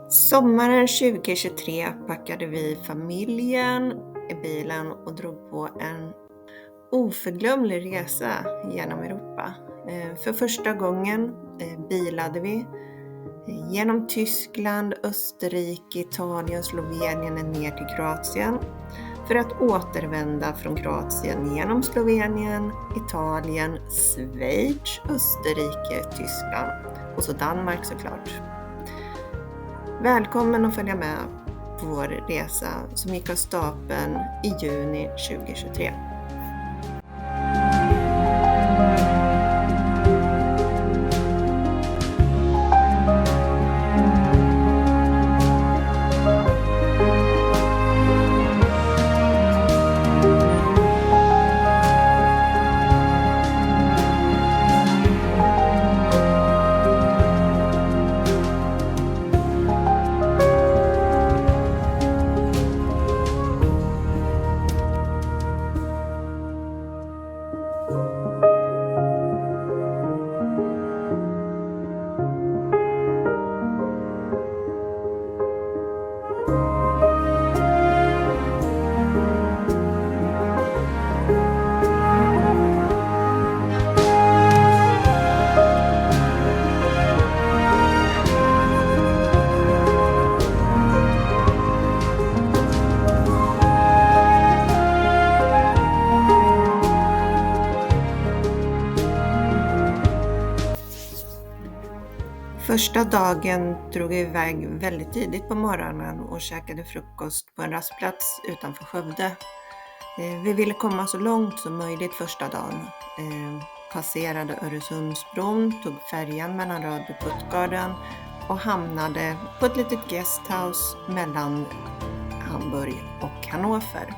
Sommaren 2023 packade vi familjen i bilen och drog på en oförglömlig resa genom Europa. För första gången bilade vi genom Tyskland, Österrike, Italien, Slovenien ner till Kroatien för att återvända från Kroatien genom Slovenien, Italien, Schweiz, Österrike, Tyskland och så Danmark såklart. Välkommen att följa med på vår resa som gick av stapeln i juni 2023. Första dagen drog vi iväg väldigt tidigt på morgonen och käkade frukost på en rastplats utanför Skövde. Vi ville komma så långt som möjligt första dagen. Passerade Öresundsbron, tog färjan mellan Rödby och Puttgarden och hamnade på ett litet guesthouse mellan Hamburg och Hannover.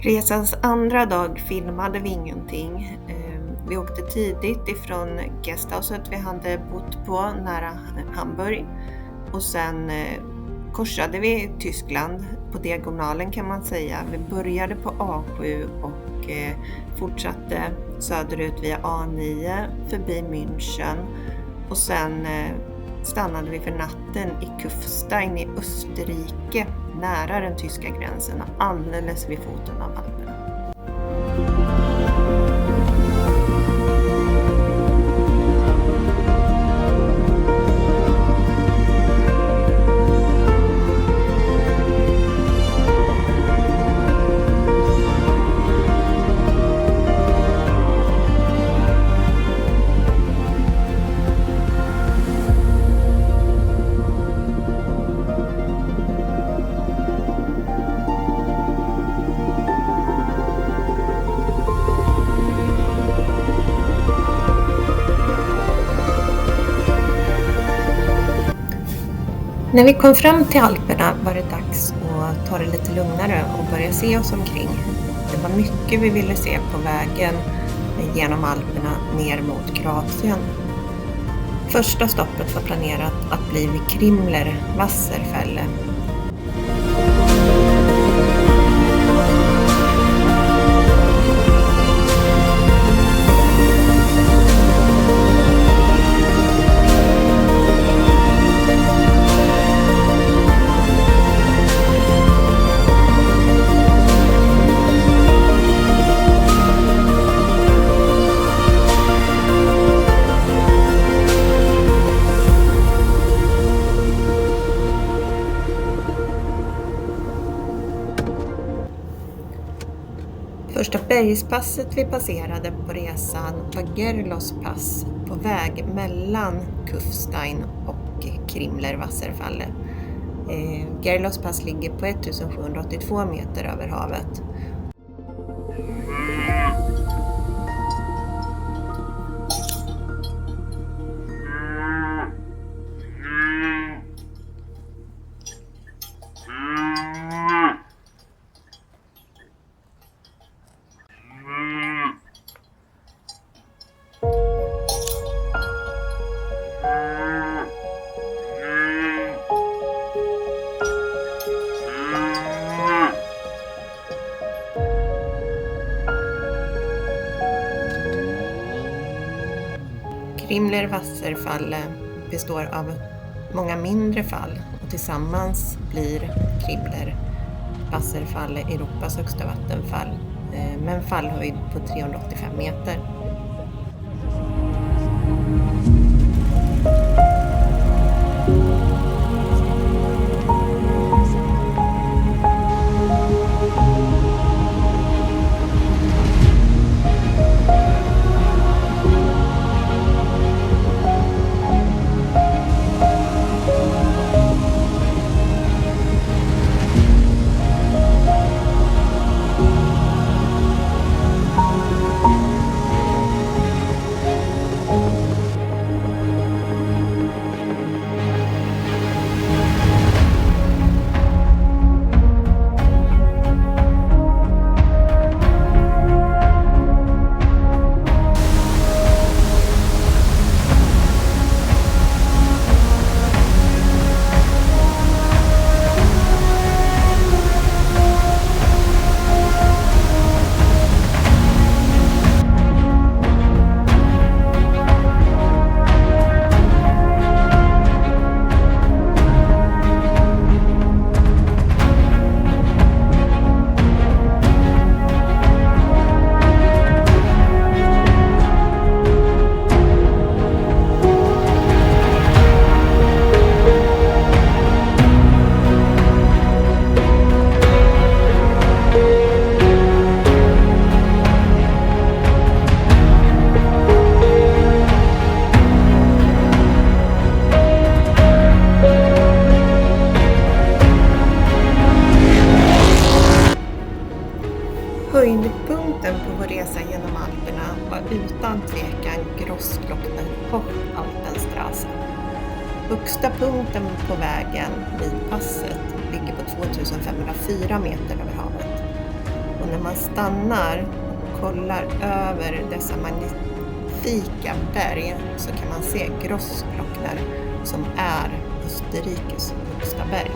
Resans andra dag filmade vi ingenting. Vi åkte tidigt ifrån guesthouset vi hade bott på nära Hamburg och sen korsade vi Tyskland på diagonalen kan man säga. Vi började på A7 och fortsatte söderut via A9 förbi München och sen stannade vi för natten i Kufstein i Österrike, nära den tyska gränsen, alldeles vid foten av Alperna. När vi kom fram till Alperna var det dags att ta det lite lugnare och börja se oss omkring. Det var mycket vi ville se på vägen genom Alperna ner mot Kroatien. Första stoppet var planerat att bli vid Krimler Wasserfälle. Första bergspasset vi passerade på resan var Gerlos pass på väg mellan Kufstein och Krimler Wasserfälle. Gerlos pass ligger på 1782 meter över havet. Krimler Wasserfälle består av många mindre fall och tillsammans blir Krimler Wasserfälle Europas högsta vattenfall med en fallhöjd på 385 meter. Höjdpunkten på vår resa genom Alperna var utan tvekan Grossglockner Hochalpenstraße. Högsta punkten på vägen vid passet ligger på 2504 meter över havet. Och när man stannar och kollar över dessa magnifika berg så kan man se Grossglockner som är i Österrikes högsta berg.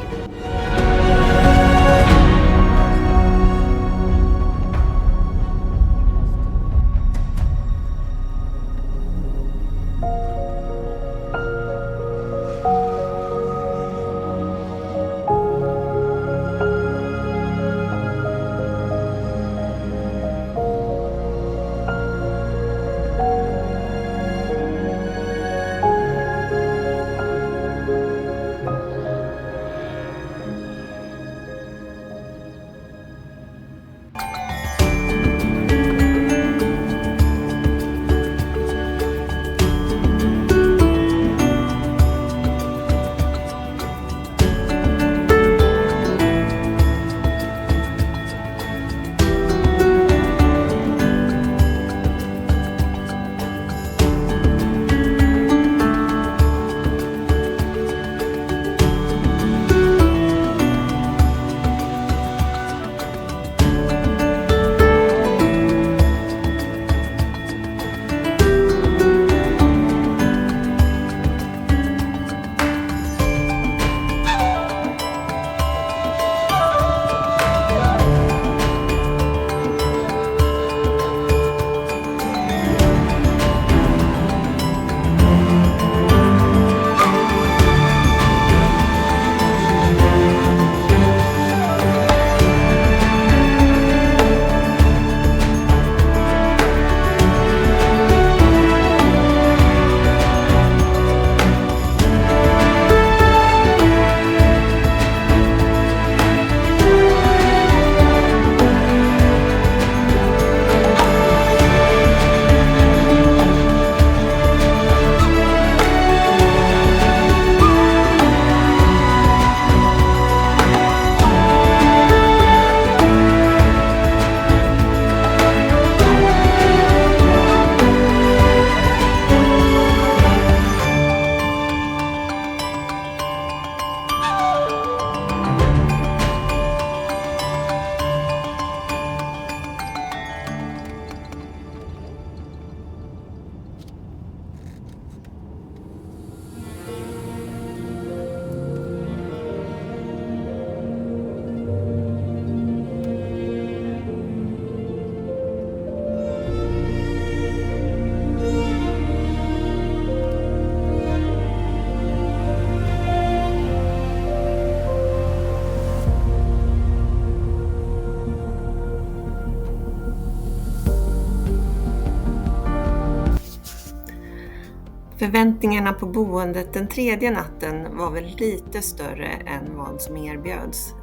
Förväntningarna på boendet den tredje natten var väl lite större än vad som erbjöds.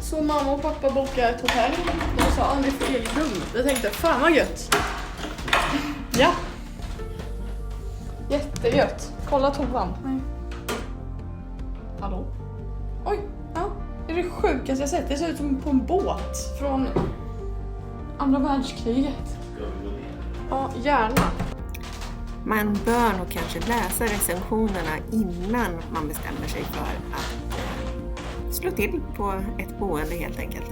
Så mamma och pappa bokade ett hotell. De sa att ni får eget rum. Jag tänkte, fan vad gött. Ja. Jättegött. Kolla toan. Nej. Hallå? Oj, ja. Det är det sjukaste jag sett. Det ser ut som på en båt från andra världskriget. Ja, gärna. Man bör nog kanske läsa recensionerna innan man bestämmer sig för att slå till på ett boende helt enkelt.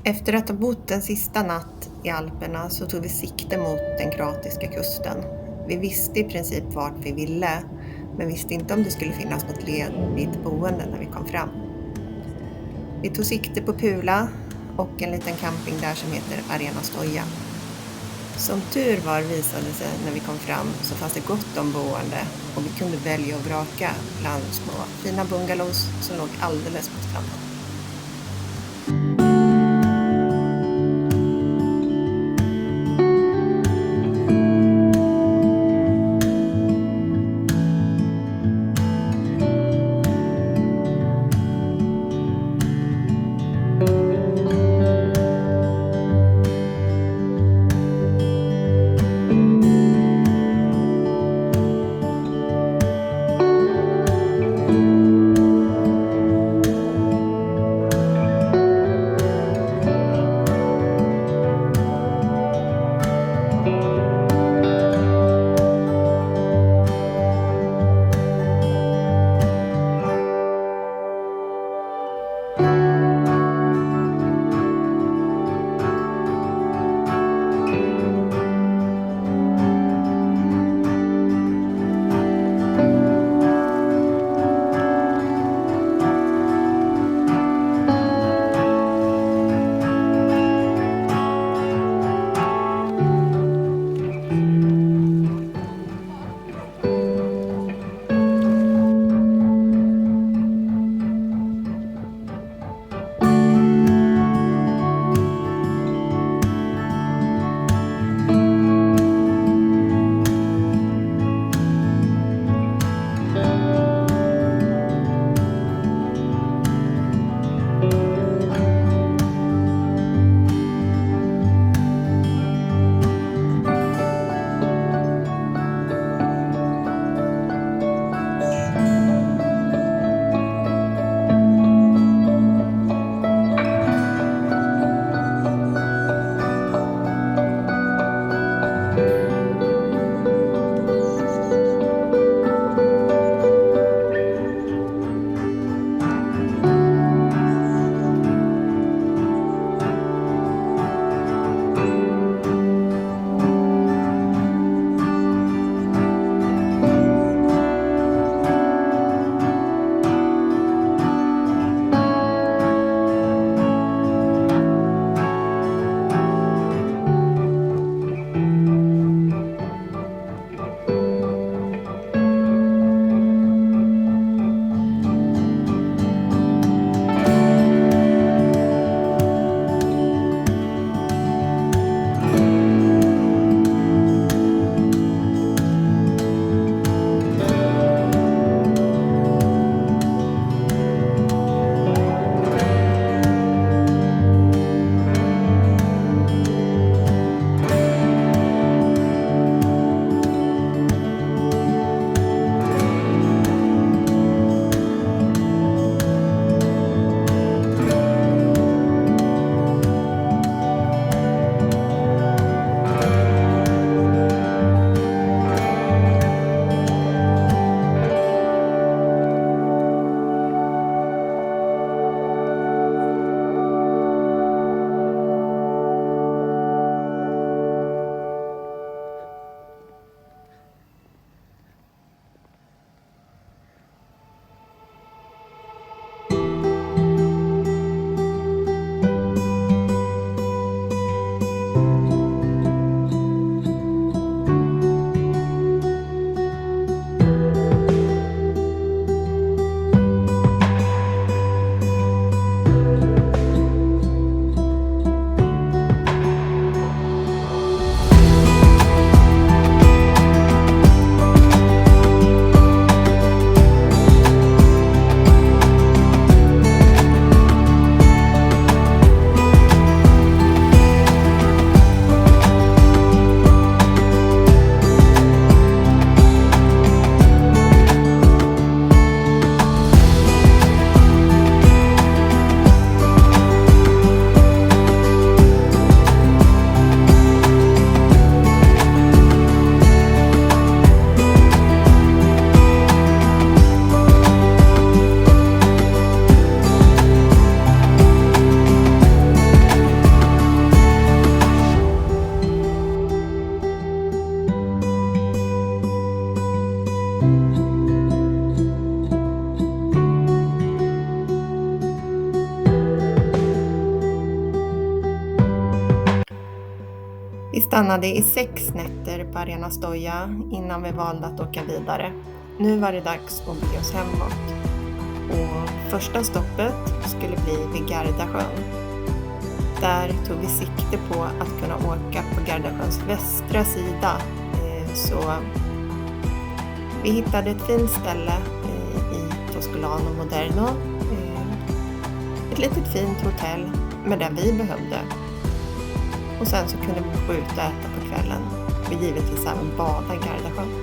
Efter att ha bott en sista natt i Alperna så tog vi sikte mot den kroatiska kusten. Vi visste i princip vart vi ville, men visste inte om det skulle finnas något ledigt boende när vi kom fram. Vi tog sikte på Pula och en liten camping där som heter Arena Stoja. Som tur var visade det sig när vi kom fram så fanns det gott om boende och vi kunde välja och vraka bland små fina bungalows som låg alldeles mot stranden. Vi stannade i 6 nätter på Arena Stoja innan vi valde att åka vidare. Nu var det dags att bege oss hemåt. Och första stoppet skulle bli vid Gardasjön. Där tog vi sikte på att kunna åka på Gardasjöns västra sida. Så vi hittade ett fint ställe i Toscolano Moderno. Ett litet fint hotell med det vi behövde. Och sen så kunde vi gå ut och äta på kvällen. Och givetvis även bada i Gardasjön.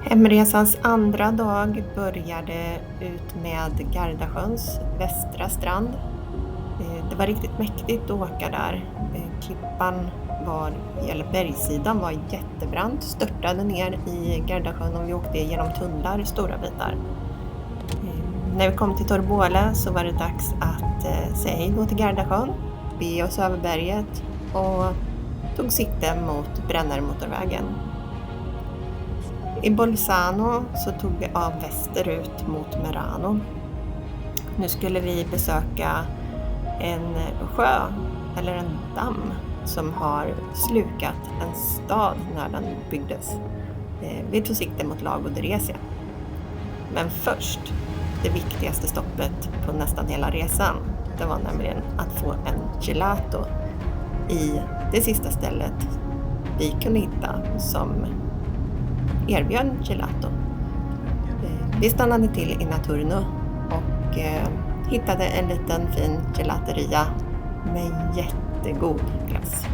Hemresans andra dag började ut med Gardasjöns västra strand. Det var riktigt mäktigt att åka där. Klippan eller bergssidan var jättebrant, störtade ner i Gardasjön och vi åkte genom tunnlar stora bitar. När vi kom till Torbole så var det dags att säga hej då till Gardasjön, be oss över berget och tog sikte mot Brännarmotorvägen. I Bolzano så tog vi av västerut mot Merano. Nu skulle vi besöka en sjö eller en damm som har slukat en stad när den byggdes. Vi tog sikte mot Lago di Resia. Men först, det viktigaste stoppet på nästan hela resan, det var nämligen att få en gelato i det sista stället vi kunde hitta som erbjöd gelato. Vi stannade till i Naturno och hittade en liten fin gelateria med jättegod glass.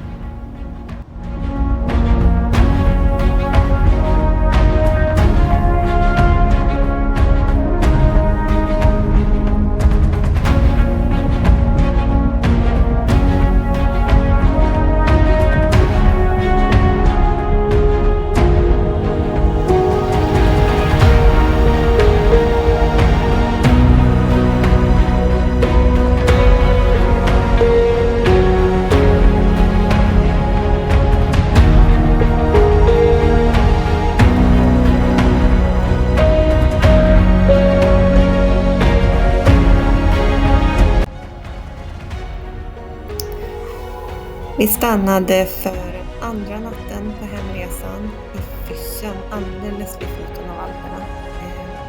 Vi stannade för andra natten på hemresan i Füssen, alldeles vid foten av Alperna.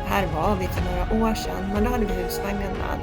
Här var vi för några år sedan, men då hade vi husvagnen med.